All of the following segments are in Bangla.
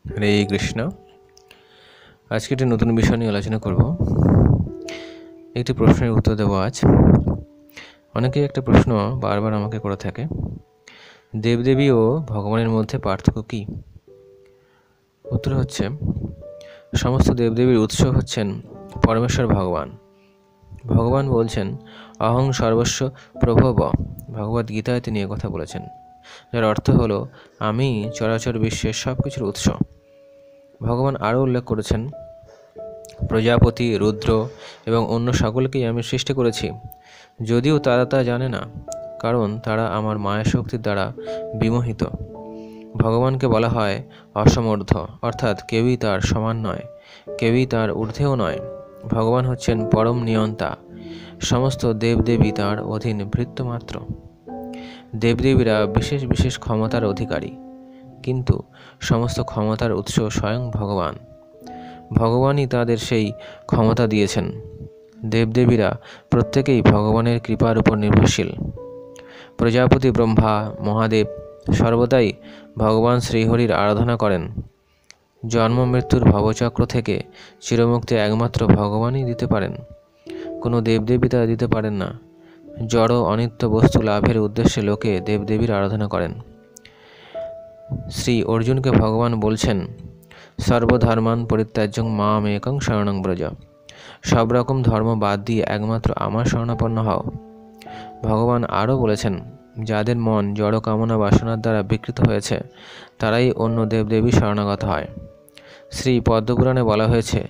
হরে কৃষ্ণ। আজকে একটি নতুন বিষয় নিয়ে আলোচনা করব। একটি প্রশ্নের উত্তর দেব আজ। অনেকেই একটা প্রশ্ন বারবার আমাকে করে থাকে, দেবদেবী ও ভগবানের মধ্যে পার্থক্য কী? উত্তর হচ্ছে, সমস্ত দেবদেবীর উৎস হচ্ছেন পরমেশ্বর ভগবান। ভগবান বলছেন, অহং সর্বস্ব প্রভব। ভগবদ গীতায় তিনি কথা বলেছেন, যার অর্থ হলো আমি চরাচর বিশ্বের সব কিছুর উৎস। ভগবান আরও উল্লেখ করেছেন, প্রজাপতি, রুদ্র এবং অন্য সকলকেই আমি সৃষ্টি করেছি, যদিও তারা তা জানে না, কারণ তারা আমার মায়া শক্তির দ্বারা বিমোহিত। ভগবানকে বলা হয় অসমর্থ, অর্থাৎ কেউই তার সমান নয়, কেউই তার ঊর্ধ্বেও নয়। ভগবান হচ্ছেন পরম নিয়ন্তা, সমস্ত দেবদেবী তাঁর অধীন ভৃত্যমাত্র। দেবদেবীরা বিশেষ বিশেষ ক্ষমতার অধিকারী, কিন্তু সমস্ত ক্ষমতার উৎস স্বয়ং ভগবান। ভগবানই তাদের সেই ক্ষমতা দিয়েছেন। দেবদেবীরা প্রত্যেকেই ভগবানের কৃপার উপর নির্ভরশীল। প্রজাপতি ব্রহ্মা মহাদেব সর্বদাই ভগবান শ্রীহরির আরাধনা করেন। জন্ম মৃত্যুর ভবচক্র থেকে চিরমুক্তি একমাত্র ভগবানই দিতে পারেন, কোনো দেবদেবী তা দিতে পারেন না। জড় অনিত্য বস্তু লাভের উদ্দেশ্যে লোকে দেবদেবীর আরাধনা করেন। শ্রী অর্জুনকে ভগবান বলছেন, সর্বধর্মান পরিত্যাজ্যং মাম একং শরণং ব্রজ। সব রকম ধর্ম বাদ দিয়ে একমাত্র আমার শরণাপন্ন হও। ভগবান আরও বলেছেন, যাদের মন জড় কামনা বাসনার দ্বারা বিকৃত হয়েছে, তারাই অন্য দেবদেবীর শরণাগত হয়। শ্রী পদ্মপুরাণে বলা হয়েছে,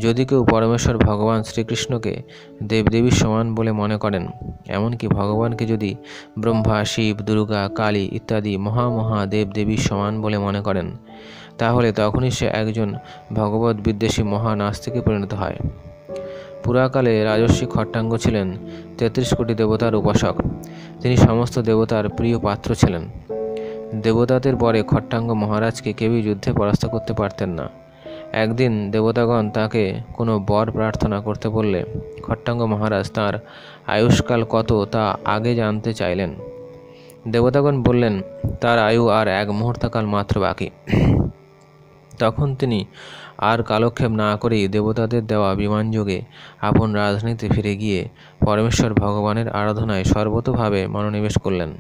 যদি কেউ পরমেশ্বর ভগবান শ্রীকৃষ্ণকে দেবদেবীর সমান বলে মনে করেন, এমনকি ভগবানকে যদি ব্রহ্মা, শিব, দুর্গা, কালী ইত্যাদি মহা দেবদেবীর সমান বলে মনে করেন, তাহলে তখনই সে একজন ভগবত বিদ্বেষী মহানাস্তিকে পরিণত হয়। পুরাকালে রাজর্ষি খট্টাঙ্গ ছিলেন ৩৩ কোটি দেবতার উপাসক। তিনি সমস্ত দেবতার প্রিয় পাত্র ছিলেন। দেবতাদের পরে খট্টাঙ্গ মহারাজকে কেউই যুদ্ধে পরাস্ত করতে পারতেন না। একদিন দেবতাগণ তাকে কোনো বর প্রার্থনা করতে বললে খট্টাঙ্গ মহারাজ তাঁর আয়ুষ্কাল কত তা আগে জানতে চাইলেন। দেবতাগণ বললেন, তার আয়ু আর ১ মুহূর্তকাল মাত্র বাকি। তখন তিনি আর কালক্ষেপ না করেই দেবতাদের দেওয়া বিমানযোগে আপন রাজধানীতে ফিরে গিয়ে পরমেশ্বর ভগবানের আরাধনায় সর্বতোভাবে মনোনিবেশ করলেন।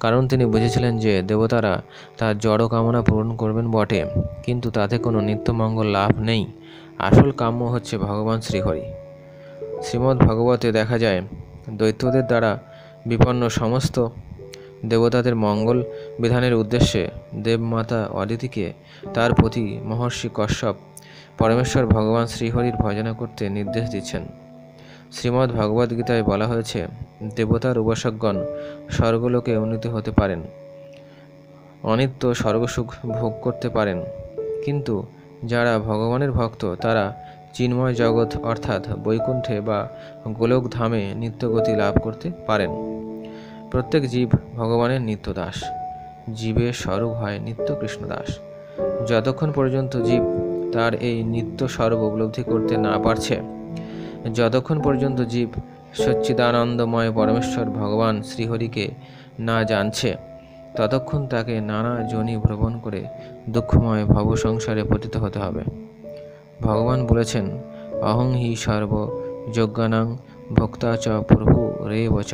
কারণ তিনি বুঝেছিলেন যে দেবতারা তার জড় কামনা পূরণ করবেন বটে, কিন্তু তাতে কোনো নিত্যমঙ্গল লাভ নেই। আসল কাম্য হচ্ছে ভগবান শ্রীহরি। শ্রীমদ্ ভাগবতে দেখা যায়, দৈত্যদের দ্বারা বিপন্ন সমস্ত দেবতাদের মঙ্গল বিধানের উদ্দেশ্যে দেবমাতা অদিতিকে তার পতি মহর্ষি কশ্যপ পরমেশ্বর ভগবান শ্রীহরির ভজনা করতে নির্দেশ দিচ্ছেন। শ্রীমদ্ ভগবদ গীতায় বলা হয়েছে, দেবতার উপাসকগণ স্বর্গলোকে উন্নীত হতে পারেন, অনিত্য স্বর্গসুখ ভোগ করতে পারেন, কিন্তু যারা ভগবানের ভক্ত তারা চিন্ময় জগৎ অর্থাৎ বৈকুণ্ঠে বা গোলকধামে নিত্যগতি লাভ করতে পারেন। প্রত্যেক জীব ভগবানের নিত্য দাস। জীবের স্বরূপ হয় নিত্য কৃষ্ণদাস। যতক্ষণ পর্যন্ত জীব তার এই নিত্য স্বরূপ উপলব্ধি করতে না পারছে, যতক্ষণ পর্যন্ত জীব সচ্চিদানন্দময় পরমেশ্বর ভগবান শ্রীহরিকে না জানছে, ততক্ষণ তাকে নানা যোনি ভ্রমণ করে দুঃখময় ভব সংসারে পতিত হতে হবে। ভগবান বলেছেন, অহং হি সর্ব যজ্ঞানাং ভোক্তা চ প্রভু রেব চ।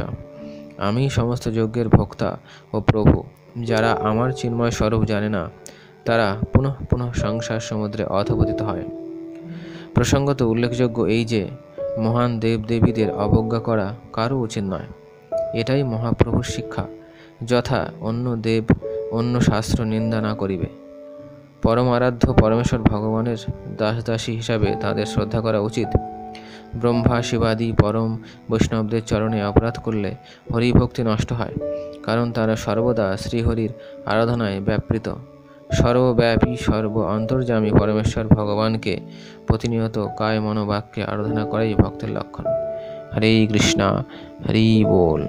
আমি সমস্ত যজ্ঞের ভোক্তা ও প্রভু। যারা আমার চিন্ময় স্বরূপ জানে না, তারা পুনঃ পুনঃ সংসার সমুদ্রে অধঃপতিত হয়। প্রসঙ্গত উল্লেখযোগ্য এই যে, মহান দেবদেবীদের অবজ্ঞা করা কারও উচিত নয়। এটাই মহাপ্রভুর শিক্ষা, যথা অন্য দেব অন্য শাস্ত্র নিন্দা না করিবে। পরম আরাধ্য পরমেশ্বর ভগবানের দাসদাসী হিসাবে তাদের শ্রদ্ধা করা উচিত। ব্রহ্মা শিবাদি পরম বৈষ্ণবদের চরণে অপরাধ করলে হরিভক্তি নষ্ট হয়, কারণ তারা সর্বদা শ্রীহরির আরাধনায় ব্যাপৃত। সর্বব্যাপী সর্ব অন্তর্যামী পরমেশ্বর ভগবানকে প্রতিনিয়ত কায় মনোবাক্যে আরাধনা করাই ভক্তের লক্ষণ। হরে কৃষ্ণা, হরি বল।